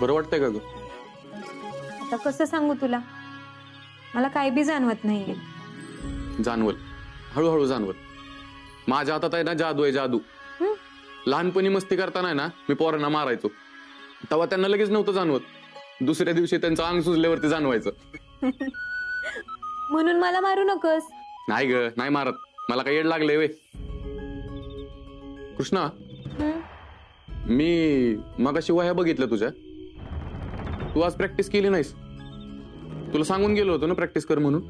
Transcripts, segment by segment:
बरं वाटतंय का ग? आता कसं सांगू तुला, मला काही बी जाणवत नाहीये. जाणवल, हळूहळू जाणवल. माझ्या हातात आहे ना जादू आहे, जादू. लहानपणी मस्ती करताना आहे ना मी पोरांना मारायचो, तेव्हा त्यांना लगेच नव्हतं जाणवत. दुसऱ्या दिवशी त्यांचं अंग सुजल्यावरती जाणवायचं. म्हणून मला मारू नकोस. नाही ग, नाही मारत. मला काही येड लागले वे. कृष्णा, मी मगाशी वह्या बघितल्या तुझ्या. तू आज प्रॅक्टिस केली नाहीस. तुला सांगून गेलो होतो ना प्रॅक्टिस कर म्हणून.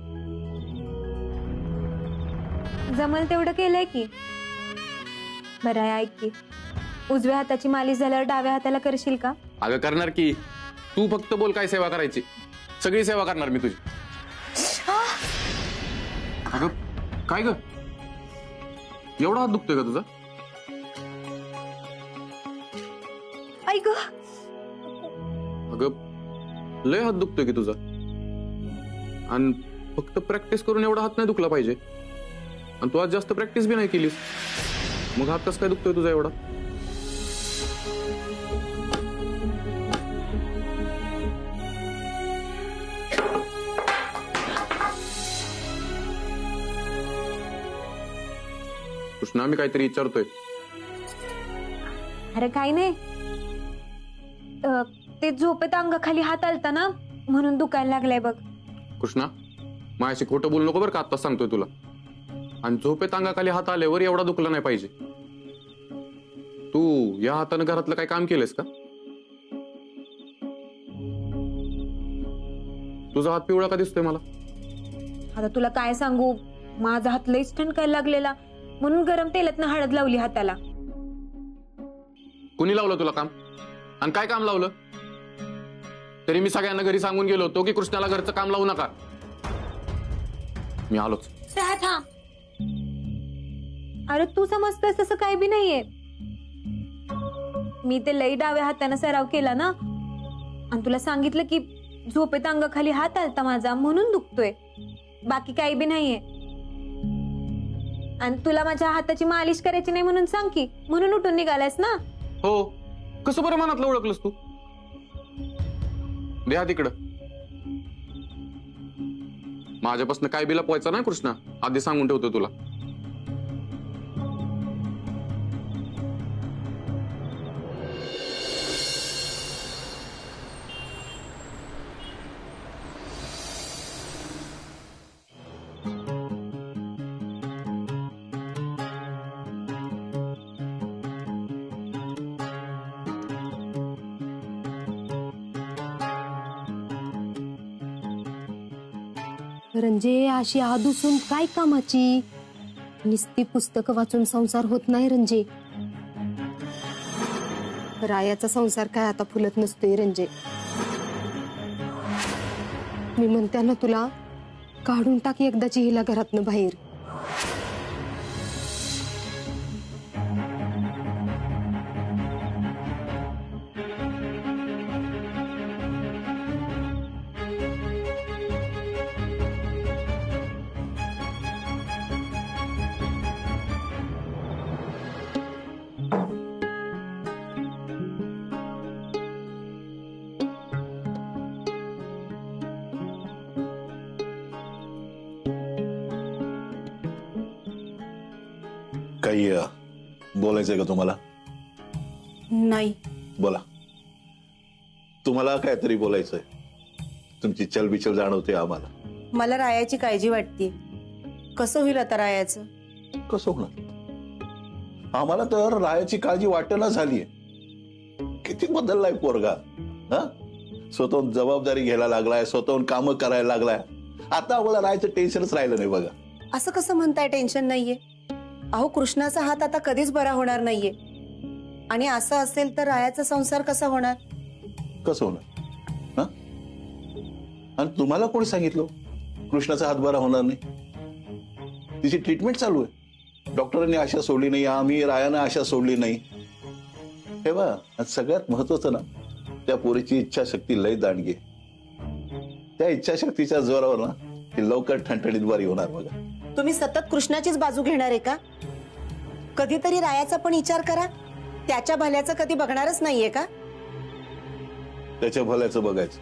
जमल तेवढं केलंय की. बरं आहे, ऐक की, उजव्या हाताची मालिश झाल्यावर डाव्या हाताला करशील का? अगं करणार की. तू फक्त बोल काय सेवा करायची, सगळी सेवा करणार मी तुझी. अगं काय ग, एवढा हात दुखतोय का तुझा? ऐक, अगं लय हात दुखतोय की तुझा. आणि फक्त प्रॅक्टिस करून एवढा हात नाही दुखला पाहिजे. आणि तू आज जास्त प्रॅक्टिस बी नाही केलीस, मग हात कसं काय दुखतोय तुझा एवढा? कृष्णा, मी काहीतरी विचारतोय. अरे काही नाही, ते झोपेत अंगाखाली हात आलता ना म्हणून दुखायला लागलाय बघ. कृष्णा, माझ्याशी खोटं बोलू नको बरं का, आत्ताच सांगतोय तुला. आणि झोपेत अंगाखाली हात आल्यावर एवढा दुखला नाही पाहिजे. तू या हातानं घरातलं काय काम केलंस का? तुझा हात पिवळा का दिसतोय मला? आता तुला काय सांगू, माझा हात लईच ठणकायला लागलेला म्हणून गरम तेलातनं हळद लावली हाताला. कुणी लावलं तुला काम? आणि काय काम लावलं? तरी मी सगळ्यांना घरी सांगून गेलो होतो की कृष्णाला घरचं काम लावू नका. मी आलोच. अरे तू समजतोस तसं काही बी नाहीये. मी ते लई डाव्या हाताने सराव केला ना, आणि तुला सांगितलं की झोपेत अंगाखाली हात आलता माझा म्हणून दुखतोय, बाकी काही बी नाहीये. आणि तुला माझ्या हाताची मालिश करायची नाही म्हणून सांग की, म्हणून उठून निघालायस ना. हो, कसं बरं मनातलं ओळखलंस तू? द्या तिकडं. माझ्यापासून काय बी लपवायचं नाही कृष्णा, आधी सांगून ठेवतो तुला. रंजे, अशी आदूसून काय कामाची? निस्ती पुस्तकं वाचून संसार होत नाही रंजे. रायाचा संसार काय आता फुलत नसतोय रंजे. मी म्हणते ना तुला, काढून टाक एकदाची हिला घरातनं बाहेर. काही बोलायचंय का तुम्हाला? नाही. बोला. तुम्हाला काहीतरी बोलायचंय. तुमची चलबिचल जाणवते आम्हाला. मला रायाची काळजी वाटते. कसं होईल आता रायाचं? कसं होणार? आम्हाला तर रायाची काळजी वाटेना झालीये. किती बदललाय पोरगा. हा, स्वतःहून जबाबदारी घ्यायला लागलाय, स्वतःहून कामं करायला लागलाय. आता आम्हाला रायाचं टेन्शनच राहिलं नाही बघा. असं कसं म्हणताय टेन्शन नाहीये? अहो, कृष्णाचा हात आता कधीच बरा होणार नाहीये. आणि असं असेल तर रायाचा संसार कसा होणार? कसं होणार? हा, आणि तुम्हाला कोणी सांगितलं कृष्णाचा हात बरा होणार नाही? तिची ट्रीटमेंट चालू आहे. डॉक्टरांनी आशा सोडली नाही, आम्ही रायानं आशा सोडली नाही. हे बघा, सगळ्यात महत्वाचं ना, त्या पोरीची इच्छाशक्ती लय दांडगी. त्या इच्छाशक्तीच्या जोरावर ना ती लवकर ठणठणीत बरी होणार बघा. तुम्ही सतत कृष्णाचीच बाजू घेणार आहे का? कधीतरी रायाचा पण विचार करा. त्याच्या भल्याचं कधी बघणारच नाहीये का? त्याच्या भल्याचं बघायचं.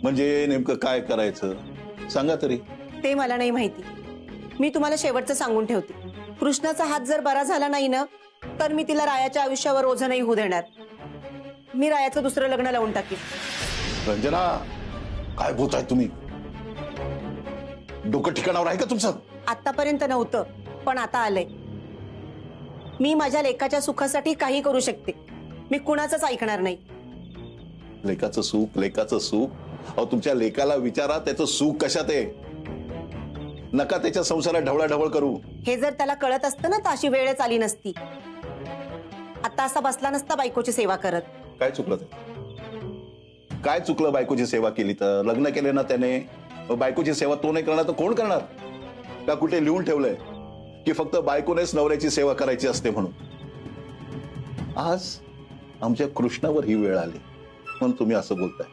म्हणजे नेमकं काय करायचं सांगा तरी. ते मला नाही माहिती. मी तुम्हाला शेवटचं सांगून ठेवते, कृष्णाचा हात जर बरा झाला नाही ना, तर मी तिला रायाच्या आयुष्यावर ओझं नाही होऊ देणार. मी रायाचं दुसरं लग्न लावून टाकेन. रंजना, काय बोलताय तुम्ही? डोकं ठिकाणावर आहे का तुमचं? आतापर्यंत नव्हतं, पण आता आलंय. मी माझ्या लेकाच्या सुखासाठी काही करू शकते. मी कुणाचंच ऐकणार नाही. लेकाचं सुख, लेकाचं सुख. अहो, तुमच्या लेकाला विचारा त्याचं सुख कशात आहे. नका त्याच्या संसारात ढवळाढवळ करू. हे जर त्याला कळत असतं ना, तर अशी वेळच आली नसती. आता असा बसला नसता बायकोची सेवा करत. काय चुकलं ते? काय चुकलं बायकोची सेवा केली तर? लग्न केले ना त्याने, बायकोची सेवा तो नाही करणार तर कोण करणार? का कुठे लिहून ठेवलंय की फक्त बायकोनेच नवऱ्याची सेवा करायची असते म्हणून? आज आमच्या कृष्णावर ही वेळ आली म्हणून तुम्ही असं बोलताय.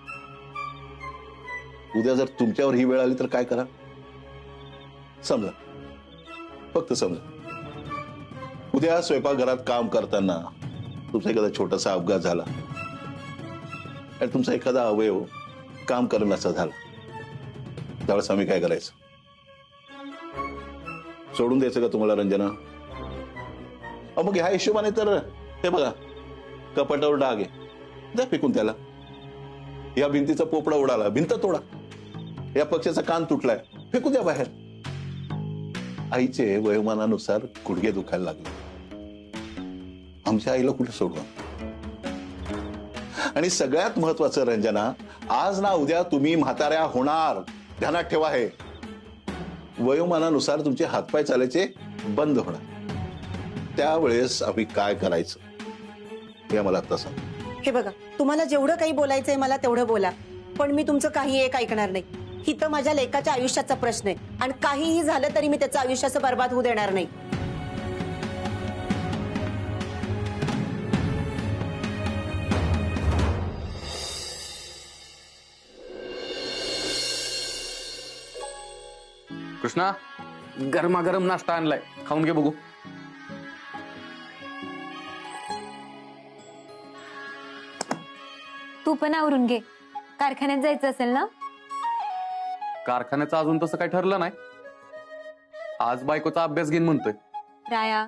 उद्या जर तुमच्यावर ही वेळ आली तर काय करा? समजा, फक्त समजा, उद्या स्वयंपाकघरात काम करताना तुमचा एखादा छोटासा अपघात झाला आणि तुमचा एखादा अवयव काम करण्याचा झाला, त्यावेळेस आम्ही काय करायचं? सोडून द्यायचं का तुम्हाला रंजना? मग ह्या हिशोबाने तर हे बघा, कपाटावर डाग आहे, द्या फेकून त्याला. या भिंतीचा पोपडा उडाला, भिंत तोडा. या पक्षाचा कान तुटलाय, फेकून द्या बाहेर. आईचे वयोमानानुसार गुडघे दुखायला लागले, आमच्या आईला कुठे सोडवा? आणि सगळ्यात महत्वाचं रंजना, आज ना उद्या तुम्ही म्हाताऱ्या होणार, ध्यानात ठेवा. हे वयोमानानुसार तुमचे हातपाय चालायचे बंद होणार. त्यावेळेस आम्ही काय करायचं हे मला आता सांग. हे बघा, तुम्हाला जेवढं काही बोलायचंय मला तेवढं बोला, पण मी तुमचं काही एक ऐकणार नाही. ही तर माझ्या लेकाच्या आयुष्याचा प्रश्न आहे, आणि काहीही झालं तरी मी त्याचं आयुष्याचं बर्बाद होऊ देणार नाही. कृष्णा, गरमागरम नाश्ता आणलाय, खाऊन घे बघू. तू पण आवरून घे, कारखान्यात जायचं असेल ना. कारखान्याचं अजून तसं काही ठरलं नाही. आज बायकोचा अभ्यास घेईन म्हणतोय. राया,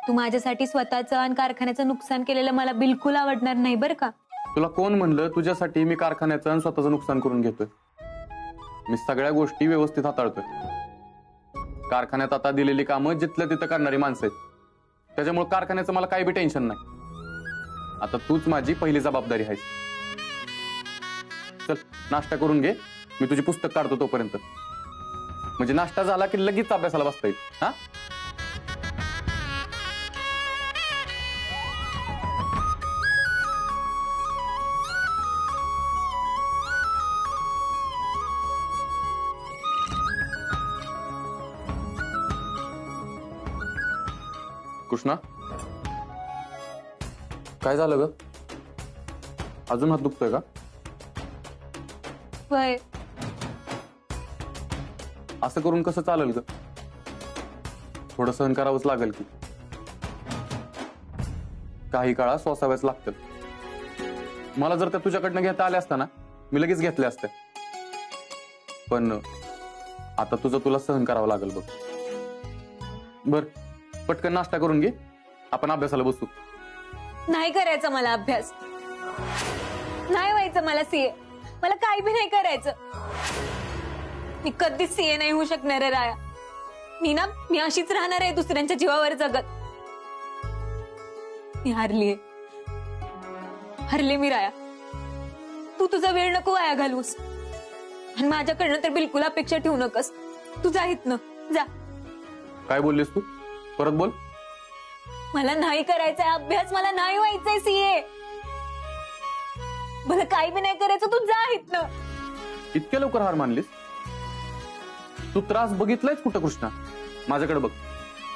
तू माझ्यासाठी स्वतःचं आणि कारखान्याचं नुकसान केलेलं मला बिलकुल आवडणार नाही बरं का. तुला कोण म्हणलं तुझ्यासाठी मी कारखान्याचं आणि स्वतःचं नुकसान करून घेतोय? मी सगळ्या गोष्टी व्यवस्थित हाताळतोय. कारखान्यात आता दिलेली कामं जिथल्या तिथं करणारी माणसं आहेत, त्याच्यामुळे कारखान्याचं मला काही बी टेन्शन नाही. आता तूच माझी पहिली जबाबदारी आहेस. चल, नाश्ता करून घे, मी तुझी पुस्तक काढतो तोपर्यंत. म्हणजे नाश्ता झाला की लगेच अभ्यासाला बसता येईल. हा, कृष्णा, काय झालं ग? अजून हात दुखतोय का? वय, असं करून कसं चालेल ग? थोडं सहन करावंच लागेल की. काही काळा सोसाव्याच लागतं. मला जर त्या तुझ्याकडनं घेता आल्या असता ना, मी लगेच घेतल्या असत्या. पण आता तुझं तुला सहन करावं लागेल बघ. बर, पटकन नाश्ता करून घे, आपण अभ्यासाला बसू. नाही करायचा मला अभ्यास, नाही व्हायचं मला सीए. मला काही बी नाही करायचं. मी कधीच सीए नाही होऊ शकणार आहे राया. मी अशीच राहणार आहे दुसऱ्यांच्या जीवावर जगत. मी हरलीये, हरले मी राया. तू तुझा वेळ नको वाया घालूस, आणि माझ्याकडनं तर बिलकुल अपेक्षा ठेवू नकस. तू जा इथनं, जा. काय बोललीस तू? परत बोल. मला नाही करायचंय अभ्यास, मला नाही व्हायचंय सीए. मला काही बी नाही करायचं, तू जा इथनं. इतक्या लवकर हार मानलीस? तू त्रास बघितलायच कुठं कृष्णा? माझ्याकडे बघ.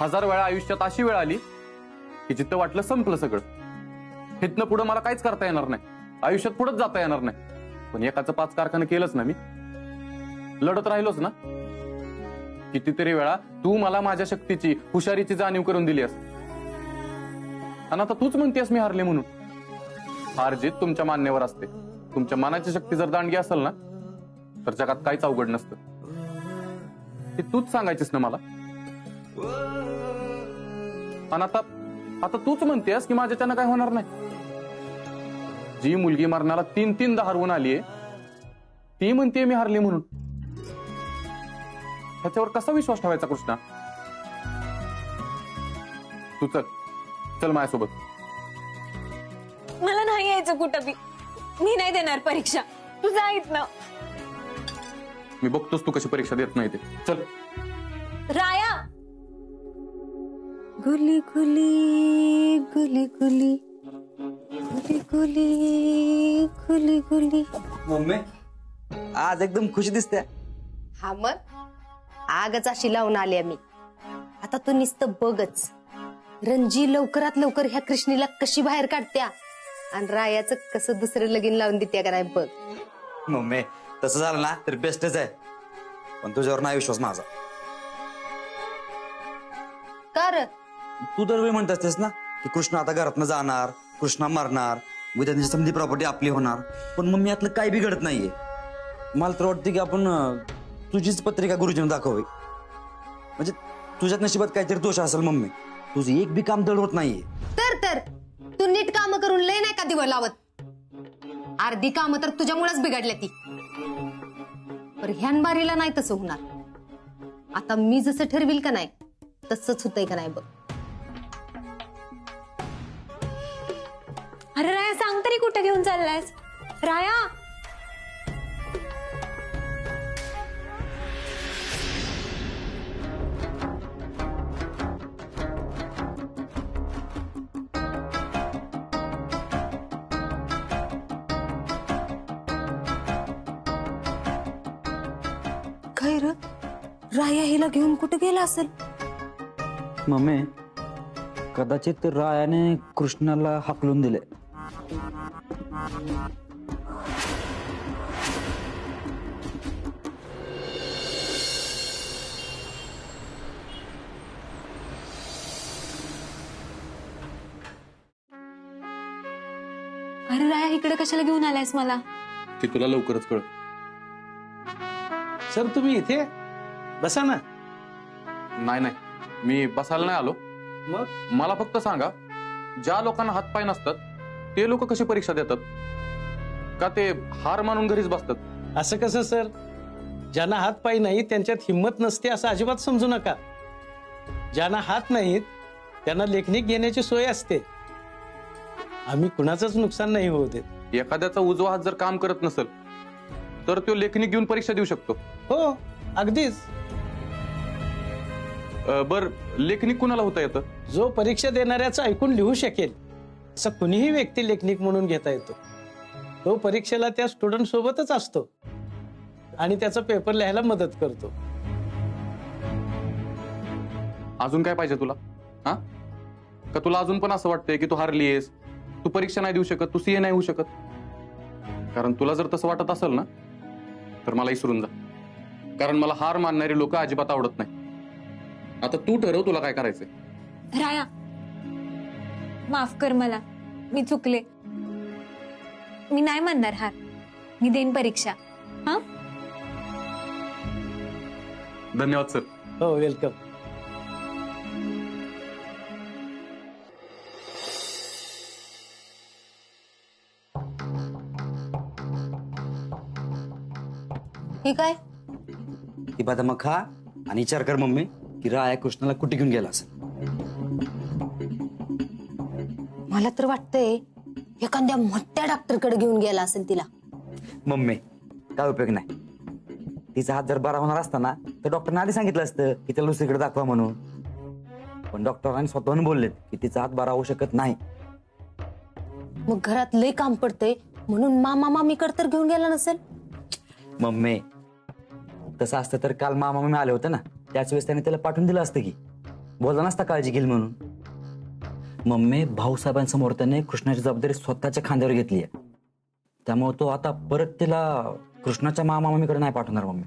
1000 वेळा आयुष्यात अशी वेळ आली की जिथं वाटलं संपलं सगळं. इथनं पुढं मला काहीच करता येणार नाही, आयुष्यात पुढेच जाता येणार नाही. पण एकाचं 5 कारखाने केलंच ना मी, लढत राहिलोच ना. कितीतरी वेळा तू मला माझ्या शक्तीची, हुशारीची जाणीव करून दिली आहेस, आणि आता तूच म्हणतेस मी हारले म्हणून. हार जीत तुमच्या मान्यवर असते. तुमच्या मनाची शक्ती जर दांडगी असेल ना तर जगात काहीच अवघड नसतं. हे तूच सांगायचीस ना मला. आणि आता तूच म्हणतेस की माझ्याच्यानं काय होणार नाही. जी मुलगी मरणाला 3-3दा हरवून आलीये ती म्हणते मी हारली म्हणून. ह्याच्यावर कसा विश्वास ठेवायचा कृष्णा? तू चल माझ्यासोबत. मला नाही यायचं कुठं बी. मी नाही देणार परीक्षा. तू जा इथनं. मी बघतोस तू कशी परीक्षा देत नाही ते. चल. राया, गुली गुली गुली गुली गुली गुली गुली गुली. मम्मी आज एकदम खुश दिसते. हा मग आगच अशी लावून आली आम्ही. आता तू नुसतं बघच. रणजी लवकरात लवकर ह्या कृष्णीला कशी बाहेर काढत्या आणि रायाचं कसं दुसरं लगीन लावून देत्या का नाही बघ. मम्मी तसं झालं ना तर बेस्टच आहे. पण तुझ्यावर नाही विश्वास माझा. कर तू दरवेळी म्हणत असतेस ना की कृष्ण आता घरातनं जाणार, कृष्णा मरणार, उद्या त्यांची समधी प्रॉपर्टी आपली होणार. पण मम्मी यातलं काही बिघडत नाहीये. मला तर वाटतं की आपण तुझीच पत्रिका गुरुजींना दाखवावी. म्हणजे तुझ्यात नशिबात काहीतरी दोष असेल मम्मी. तुझं एक बी काम दड होत नाहीये. तर तू नीट काम करून लय नाही का दिवं लावत. अर्धी कामं तर तुझ्यामुळेच बिघडल्या ती. पर ह्यानबारीला नाही तसं होणार. आता मी जसं ठरविल का नाही तसंच होतंय का नाही बघ. अरे राया सांग तरी कुठे घेऊन चाललायस? राया, काय र राया हिला घेऊन कुठे गेला असेल? मम्मी कदाचित रायाने कृष्णाला हाकलून दिले. अरे राया इकडे कशाला घेऊन आलायस मला? की तुला लवकरच कळ. सर तुम्ही इथे बसा ना. नाही मी बसायला नाही आलो. मग मला फक्त सांगा, ज्या लोकांना हातपाय नसतात ते लोक कशी परीक्षा देतात? का ते हार मानून घरीच बसतात? असं कसं सर? ज्यांना हात पाय नाही त्यांच्यात हिंमत नसते असं अजिबात समजू नका. ज्यांना हात नाहीत त्यांना लेखनिक घेण्याची सोय असते. आम्ही कुणाचंच नुकसान नाही होऊ देत. एखाद्याचा उजवा हात जर काम करत नसेल तर तो लेखणी घेऊन परीक्षा देऊ शकतो. हो अगदीच. बर लेखनी कुणाला होता येतं? जो परीक्षा देणाऱ्याचं ऐकून लिहू शकेल असं कुणीही व्यक्ती लेखनिक म्हणून घेता येतो. तो परीक्षेला त्या स्टुडंट सोबतच असतो आणि त्याचा पेपर लिहायला मदत करतो. अजून काय पाहिजे तुला? हा का तुला अजून पण असं वाटतंय की तू हारलीयस, तू परीक्षा नाही देऊ शकत, तू सीए नाही होऊ शकत? कारण तुला जर तसं वाटत असेल ना तर मला विसरून जा. कारण मला हार मानणारी लोक अजिबात आवडत नाही. आता तू ठरव तुला काय करायचंय. राया माफ कर मला. मी चुकले. मी नाही मानणार हार. मी देईन परीक्षा. हा धन्यवाद सर. हो वेलकम. हे काय? ती बदाम खा आणि विचार कर मम्मी की राया कृष्णाला कुठे घेऊन गेला असेल. मला तर वाटतंय एखाद्या मोठ्या डॉक्टरकडे घेऊन गेला असेल तिला. मम्मी काय उपयोग नाही. तिचा हात जर बरा होणार असता ना तर डॉक्टरने आधी सांगितलं असतं की त्याला दुसरीकडे दाखवा म्हणून. पण डॉक्टरांनी स्वतःहून बोललेत की तिचा हात बरा होऊ शकत नाही. मग घरात लय काम पडतंय म्हणून मामा मामीकडे तर घेऊन गेला नसेल. मम्मी तसं असतं तर काल मामा मामी आले होते ना, त्याच वेळेस त्याने त्याला पाठवून दिलं असतं की बोलला नसता काळजी घेईल म्हणून. मम्मी भाऊसाहेबांसमोर त्याने कृष्णाची जबाबदारी स्वतःच्या खांद्यावर घेतली आहे. त्यामुळे तो आता परत तिला कृष्णाच्या मामा मामीकडे नाही पाठवणार. मम्मी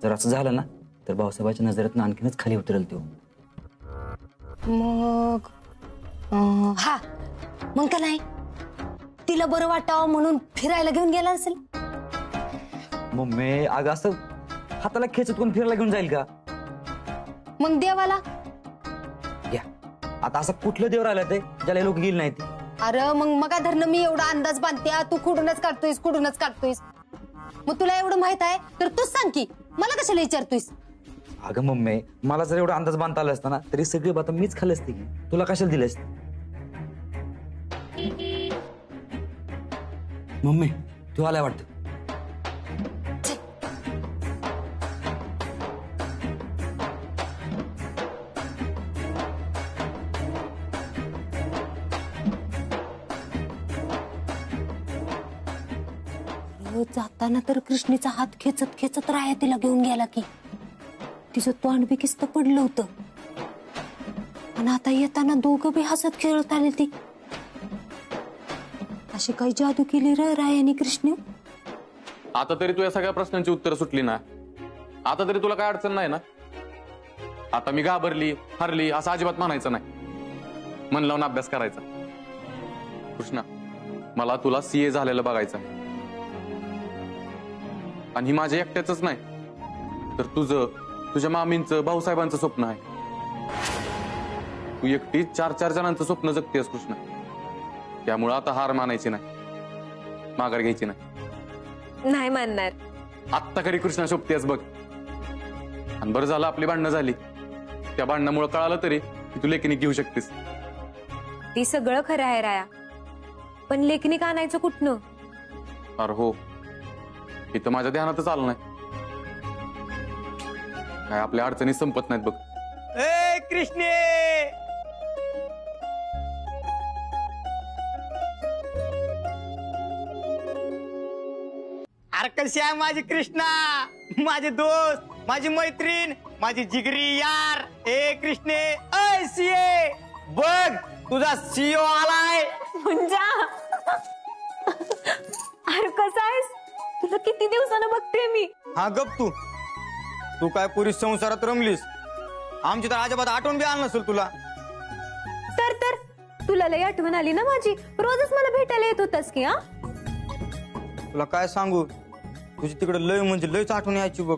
जर असं झालं ना तर भाऊसाहेबाच्या नजरेत आणखीनच खाली उतरेल तो. मग हा मग का नाही तिला बरं वाटावं म्हणून फिरायला घेऊन गेला असेल. मम्मी अगं असं हाताला खेचत कोण फिरायला घेऊन जाईल का? मग देवाला या आता असं कुठलं देव राहिलं ते ज्याला लोक गेली नाहीत. अरे मग धरणं मी एवढा अंदाज बांधते, तू कुठूनच काढतोयस. मग तुला एवढं माहित आहे तर तूच सांग की, मला कशाला विचारतोयस? अगं मम्मी मला जर एवढा अंदाज बांधता आला असता ना तरी सगळी बात मीच खाल्ली असते की, तुला कशाला दिली असते? मम्मी तू आलाय वाटतं. जाताना तर कृष्णेचा हात खेचत राया तिला घेऊन गेला की, तिचं तोंड बी किस्त पडलं होतं. आणि आता येताना दोघं बी हसत खेळत आले. ती अशी काही जादू केली रे रायाने कृष्ण? आता तरी तू या सगळ्या प्रश्नांची उत्तरं सुटली ना. आता तरी तुला काय अडचण नाही ना. आता मी घाबरली हरली असं अजिबात म्हणायचं नाही. मन लावून अभ्यास करायचा. कृष्णा मला तुला सीए झालेलं बघायचं आहे. आणि ही माझ्या एकट्याच नाही तर तुझं, तुझ्या मामींचं, भाऊसाहेबांचं स्वप्न आहे. तू एकटी 4-4 जणांचं स्वप्न जगतेस कृष्णा. त्यामुळं आता हार मानायची नाही, माघार घ्यायची नाही. नाही मानणार. आत्ता खरी कृष्णा शोभतेस बघ. आणि बरं झालं आपली भांडणं झाली. त्या भांडणामुळे कळालं तरी की तू लेखनिक घेऊ शकतेस. ती सगळं खरं आहे राया, पण लेखनिक आणायचं कुठनं? अरे हो, इथं माझ्या ध्यानातच आलं नाही. काय आपल्या अडचणी संपत नाहीत बघ. ए कृष्णे, अरे कशी आहे माझी कृष्णा, माझे दोस्त, माझी मैत्रीण, माझी जिगरी यार. ए कृष्णे, ऐ सीए बघ तुझा सीओ आलाय. मुंजा, अरे कसा आहेस? तुला किती दिवसानं बघते मी. हा गप तू काय पुरी संसारात रमलीस. आमची तर अजिबात आठवण बी आलं नसेल तुला. तर तुला लई आठवण आली ना माझी. रोजच मला भेटायला येत होतास की. हा तुला काय सांगू, तुझी तिकडे लय म्हणजे लयच आठवण यायची बघ.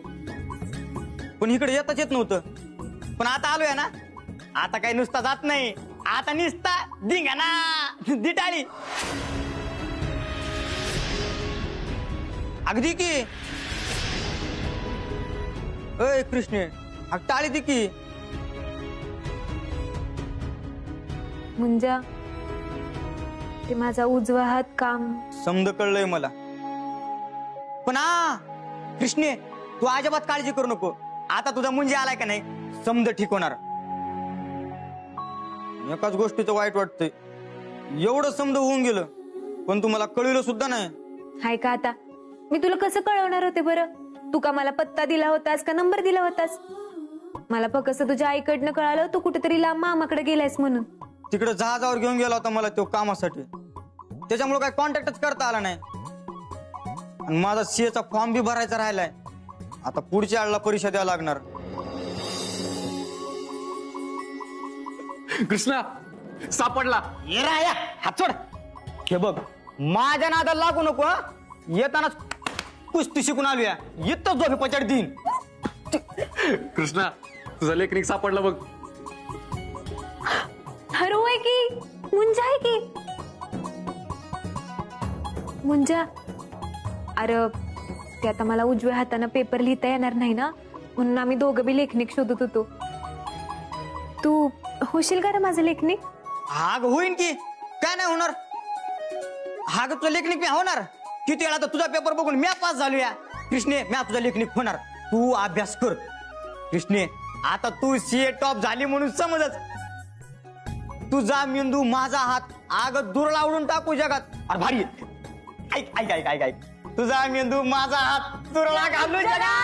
पण इकडे येताच येत नव्हतं. पण आता आलोय ना, आता काही नुसता जात नाही, आता निसता धिंगाणा दिटाळी. अगदी की अय कृष्णे, टाळी दी की. मुंजा, ते माझा उजवा हात काम समज कळलंय मला. पण कृष्णे तू अजिबात काळजी करू नको. आता तुझा मुंजे आलाय का नाही, समज ठीक होणार. एकाच गोष्टीचं वाईट वाटतंय, एवढं समज होऊन गेलं पण तुम्हाला कळलं सुद्धा नाही. हाय का? आता मी तुला कसं कळवणार होते बरं? तू का मला पत्ता दिला होतास का नंबर दिला होतास? मला फक्त तुझ्या आईकडनं कळालं तू कुठेतरी लांब मामाकडे गेलायस म्हणून. तिकडे जहाजावर घेऊन गेला होता मला तो कामासाठी, त्याच्यामुळे काही कॉन्टॅक्टच करता आला नाही. आणि माझा सीएचा फॉर्म बी भरायचा राहिलाय. आता पुढच्या आळला परीक्षा द्यावं लागणार. कृष्णा सापडला. ये राया, हात सोड. हे बघ माझ्या नादाला लागू नको. येतानाच कुस्ती शिकून आलूया, इथं झोपे पचड देईन. कृष्णा तुझा लेखनिक सापडला बघ. हरो आहे की मुंजा आहे की? मुंजा, अरे ते आता मला उजव्या हाताने पेपर लिहिता येणार नाही ना, म्हणून आम्ही दोघं बी लेखनिक शोधत होतो. तू होशील का रे माझं लेखनिक? हाग होईन की, काय नाही होणार. हाग तुझं लेखनिक मी होणार. किती वेळा तर तुझा पेपर बघून मी पास झालोया. कृष्णे मी तुझा लेखनिक होणार. तू अभ्यास कर कृष्णे. आता तू सीए टॉप झाली म्हणून समजच. तुझा मेंदू माझा हात, आग दूर लावून टाकू जगात. अरे भारी. ऐक ऐक ऐक ऐक ऐक, तुझा मेंदू माझा हात दुरळा घालू जगात.